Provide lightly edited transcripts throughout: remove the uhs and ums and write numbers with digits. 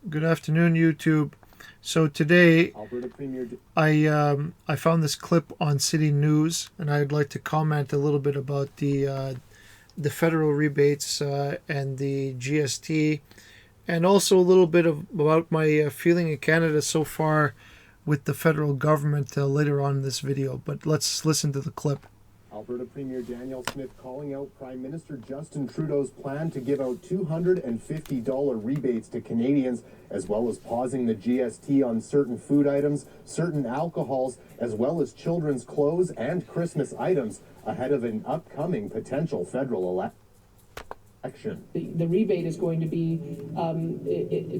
Good afternoon, YouTube. So today I found this clip on City News, and I'd like to comment a little bit about the federal rebates and the GST, and also a little bit about my feeling in Canada so far with the federal government later on in this video. But let's listen to the clip. Alberta Premier Danielle Smith calling out Prime Minister Justin Trudeau's plan to give out $250 rebates to Canadians, as well as pausing the GST on certain food items, certain alcohols, as well as children's clothes and Christmas items ahead of an upcoming potential federal election. The rebate is going to be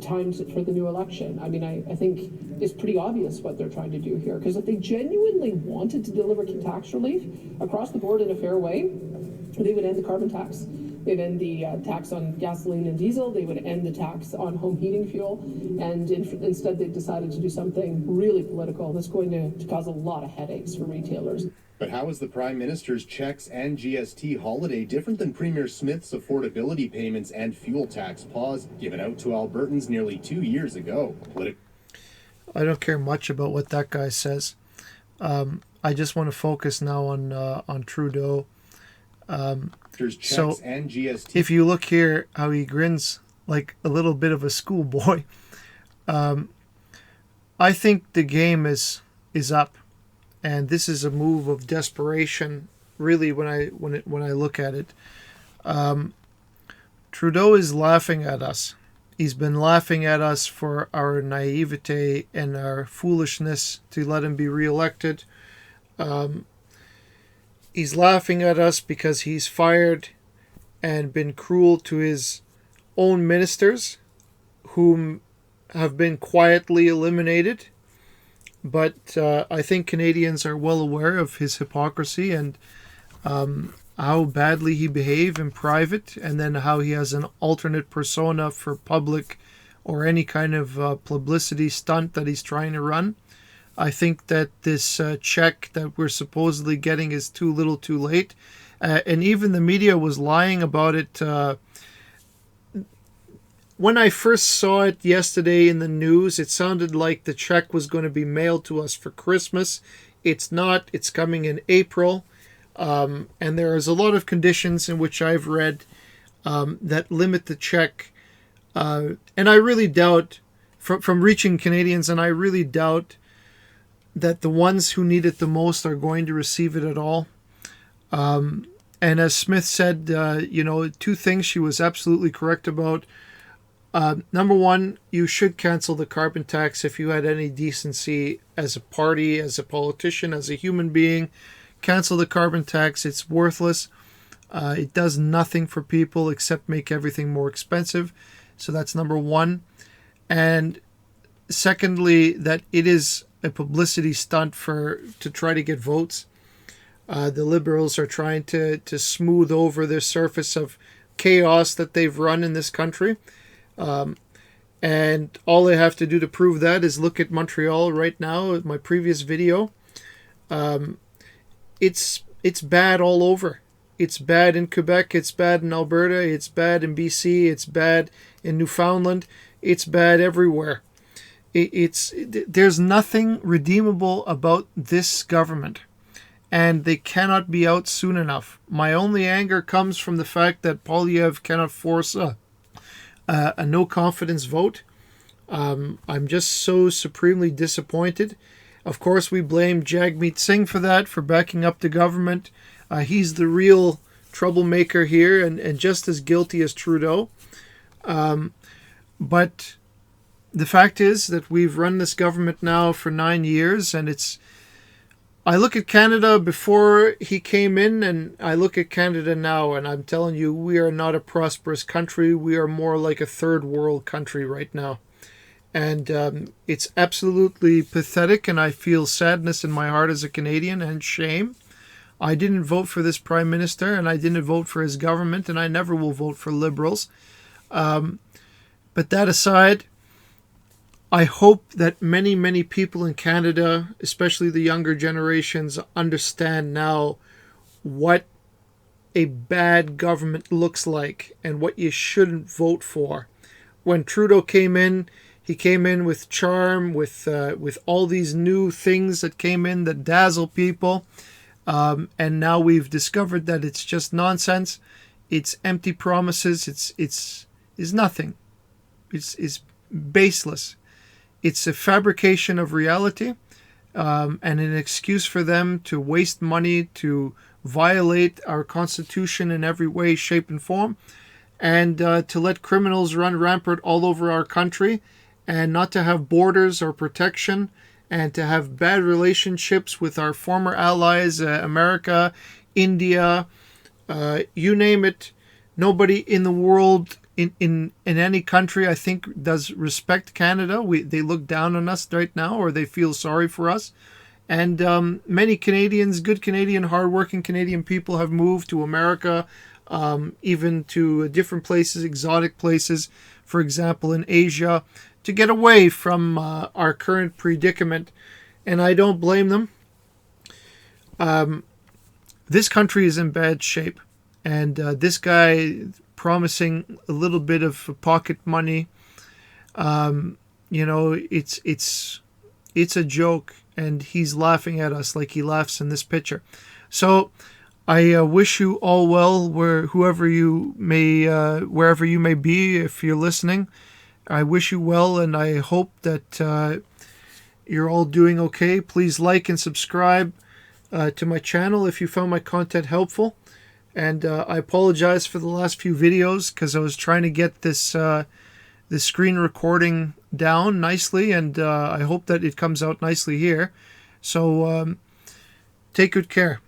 timed for the new election. I mean, I think it's pretty obvious what they're trying to do here, because if they genuinely wanted to deliver tax relief across the board in a fair way, they would end the carbon tax. They'd end the tax on gasoline and diesel. They would end the tax on home heating fuel. And instead, they've decided to do something really political that's going to cause a lot of headaches for retailers. But how is the Prime Minister's checks and GST holiday different than Premier Smith's affordability payments and fuel tax pause given out to Albertans nearly 2 years ago? I don't care much about what that guy says. I just want to focus now on Trudeau. So and GST. If you look here, how he grins like a little bit of a schoolboy. I think the game is up. And this is a move of desperation, really. When I look at it, Trudeau is laughing at us. He's been laughing at us for our naivete and our foolishness to let him be reelected. He's laughing at us because he's fired and been cruel to his own ministers, whom have been quietly eliminated. But I think Canadians are well aware of his hypocrisy and how badly he behaved in private, and then how he has an alternate persona for public or any kind of publicity stunt that he's trying to run. I think that this check that we're supposedly getting is too little too late. And even the media was lying about it. When I first saw it yesterday in the news, it sounded like the check was going to be mailed to us for Christmas. It's not. It's coming in April. And there is a lot of conditions in which I've read that limit the check. And I really doubt, from reaching Canadians, and I really doubt that the ones who need it the most are going to receive it at all. And as Smith said, two things she was absolutely correct about. Number one, you should cancel the carbon tax if you had any decency as a party, as a politician, as a human being. Cancel the carbon tax. It's worthless. It does nothing for people except make everything more expensive. So that's number one. And secondly, that it is a publicity stunt to try to get votes. The Liberals are trying to smooth over the surface of chaos that they've run in this country. And all they have to do to prove that is look at Montreal right now, my previous video. It's bad all over. It's bad in Quebec, it's bad in Alberta, it's bad in BC, it's bad in Newfoundland, it's bad everywhere. There's nothing redeemable about this government, and they cannot be out soon enough. My only anger comes from the fact that Poilievre cannot force a no confidence vote. I'm just so supremely disappointed. Of course, we blame Jagmeet Singh for that, for backing up the government. He's the real troublemaker here, and just as guilty as Trudeau. But the fact is that we've run this government now for 9 years, and I look at Canada before he came in, and I look at Canada now, and I'm telling you, we are not a prosperous country. We are more like a third world country right now. And it's absolutely pathetic, and I feel sadness in my heart as a Canadian and shame. I didn't vote for this Prime Minister, and I didn't vote for his government, and I never will vote for Liberals. But that aside, I hope that many, many people in Canada, especially the younger generations, understand now what a bad government looks like and what you shouldn't vote for. When Trudeau came in, He came in with charm, with all these new things that came in that dazzle people, and now we've discovered that it's just nonsense. It's empty promises. It's nothing. It's baseless. It's a fabrication of reality, and an excuse for them to waste money, to violate our Constitution in every way, shape, and form, and to let criminals run rampant all over our country, and not to have borders or protection, and to have bad relationships with our former allies, America, India, you name it. Nobody in the world, in any country, I think, does respect Canada. They look down on us right now, or they feel sorry for us. And many Canadians, good Canadian, hardworking Canadian people have moved to America, even to different places, exotic places, for example, in Asia, to get away from our current predicament. And I don't blame them. This country is in bad shape. And this guy promising a little bit of pocket money, it's a joke, and he's laughing at us like he laughs in this picture. So I wish you all well, wherever you may be, if you're listening. I wish you well, and I hope that you're all doing okay. Please like and subscribe to my channel if you found my content helpful. And I apologize for the last few videos, because I was trying to get this screen recording down nicely, and I hope that it comes out nicely here. So take good care.